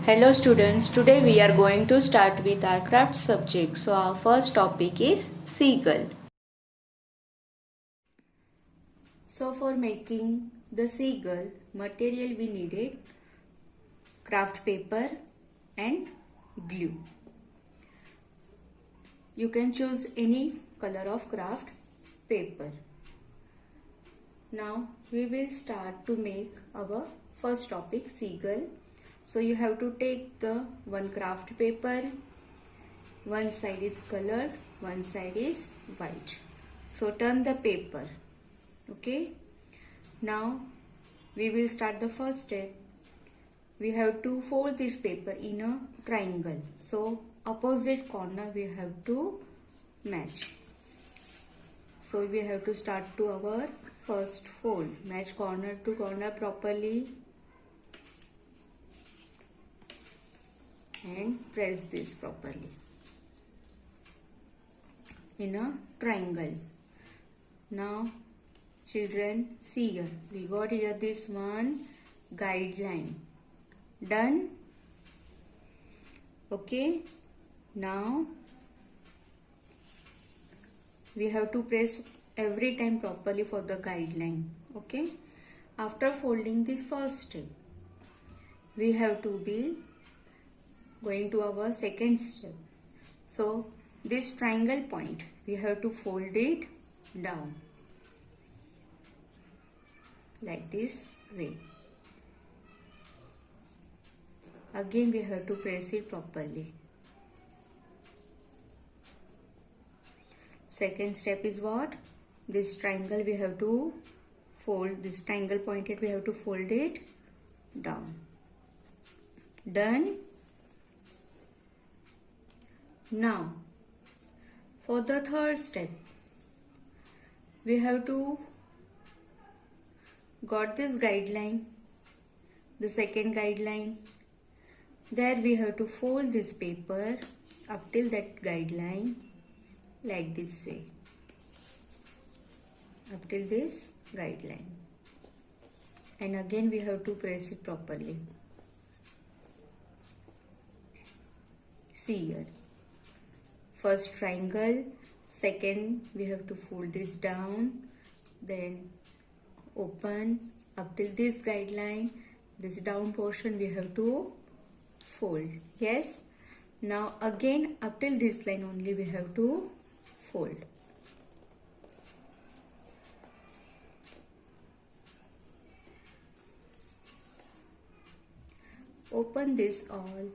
Hello students, today we are going to start with our craft subject. So our first topic is seagull. So for making the seagull, material we needed craft paper and glue. You can choose any color of craft paper. Now we will start to make our first topic, seagull. So you have to take the one craft paper, one side is colored, one side is white. So turn the paper. Okay. Now we will start the first step. We have to fold this paper in a triangle. So opposite corner we have to match. So we have to start to our first fold. Match corner to corner properly. And press this properly in a triangle. Now children, see here, we got here this one guideline. Done? Okay. Now we have to press every time properly for the guideline. Okay. After folding this first step, we have to be going to our second step. So this triangle point, we have to fold it down like this way. Again we have to press it properly. Second step is what? This triangle we have to fold, this triangle pointed we have to fold it down. Done? Now, for the third step, we have to got this guideline, the second guideline. There we have to fold this paper up till that guideline like this way, up till this guideline. And again we have to press it properly. See here. First triangle, second we have to fold this down, then open up till this guideline, this down portion we have to fold. Yes. Now again up till this line only we have to fold. Open this all.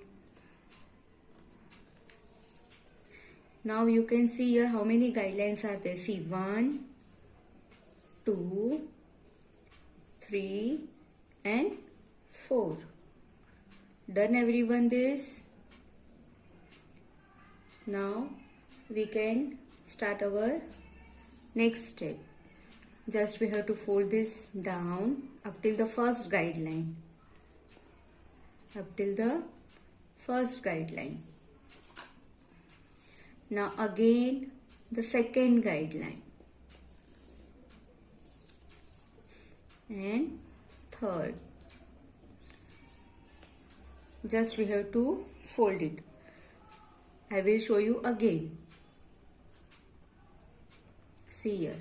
Now you can see here how many guidelines are there. See, 1, 2, 3 and 4. Done everyone this? Now we can start our next step. Just we have to fold this down up till the first guideline. Up till the first guideline. Now again the second guideline and third. Just we have to fold it. I will show you again. See here.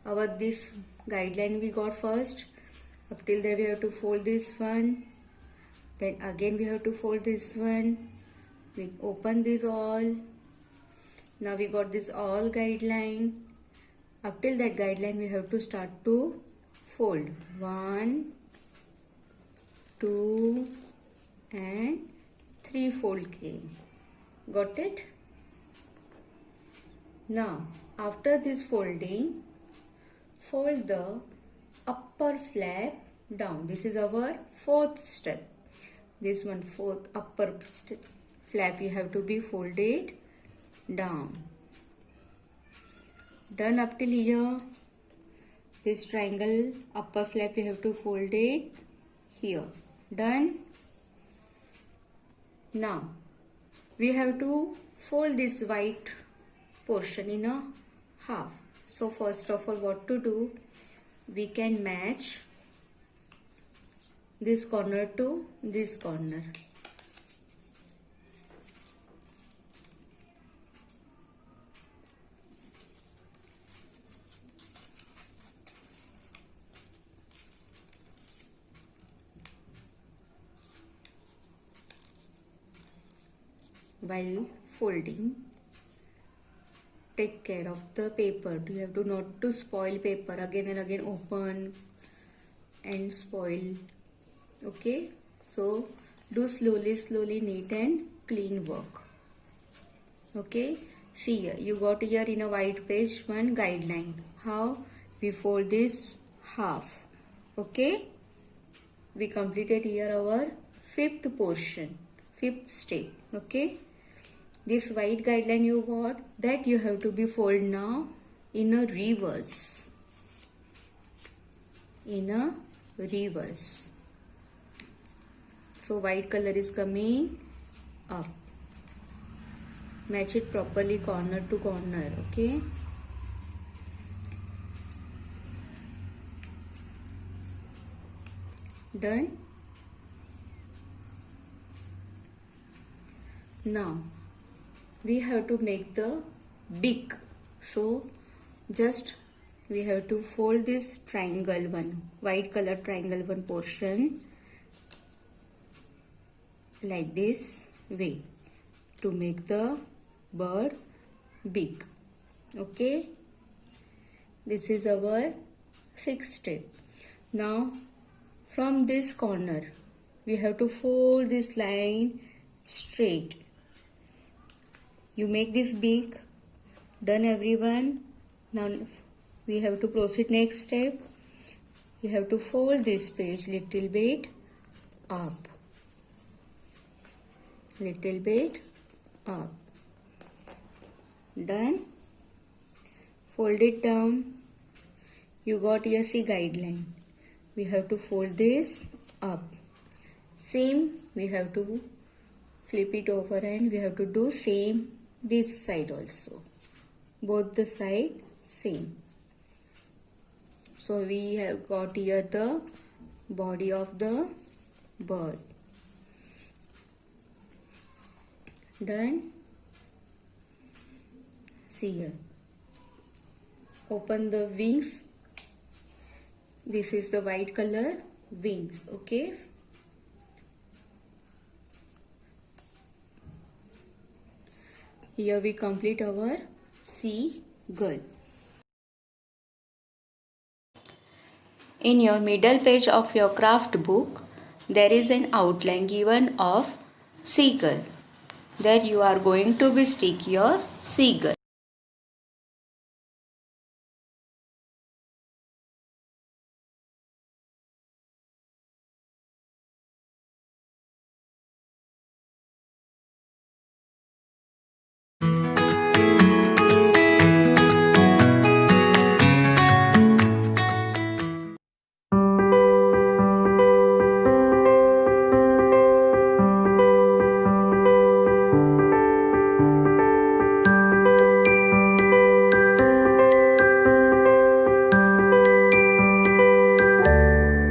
Our this guideline we got first. Up till there we have to fold this one. Then again we have to fold this one. We open this all. Now we got this all guideline. Up till that guideline we have to start to fold. 1, 2 and 3 fold came. Got it? Now after this folding, fold the upper flap down. This is our fourth step. This one, fourth upper flap, you have to be folded down. Done up till here. This triangle upper flap you have to fold it here. Done. Now we have to fold this white portion in a half. So first of all what to do? We can match this corner to this corner. while folding, take care of the paper. You have to not to spoil paper, again and again open and spoil. Okay, so do slowly neat and clean work. Okay, see here, you got here in a white page one guideline how we fold this half. Okay, we completed here our fifth portion, fifth step. Okay, this white guideline you got, that you have to be fold now in a reverse. In a reverse. So white color is coming up. Match it properly corner to corner. Okay. Done. Now we have to make the beak. So just we have to fold this triangle one, white color triangle one portion like this way to make the bird beak. Okay, this is our sixth step. Now from this corner we have to fold this line straight. You make this beak. Done everyone. Now we have to proceed next step. You have to fold this page little bit up. Little bit up. Done. Fold it down. You got here see guideline. We have to fold this up. Same we have to flip it over and we have to do same this side also. Both the side same. So we have got here the body of the bird. Done. See here. Open the wings. This is the white color wings. Okay. Here we complete our seagull. In your middle page of your craft book, there is an outline given of seagull. There you are going to be stick your seagull.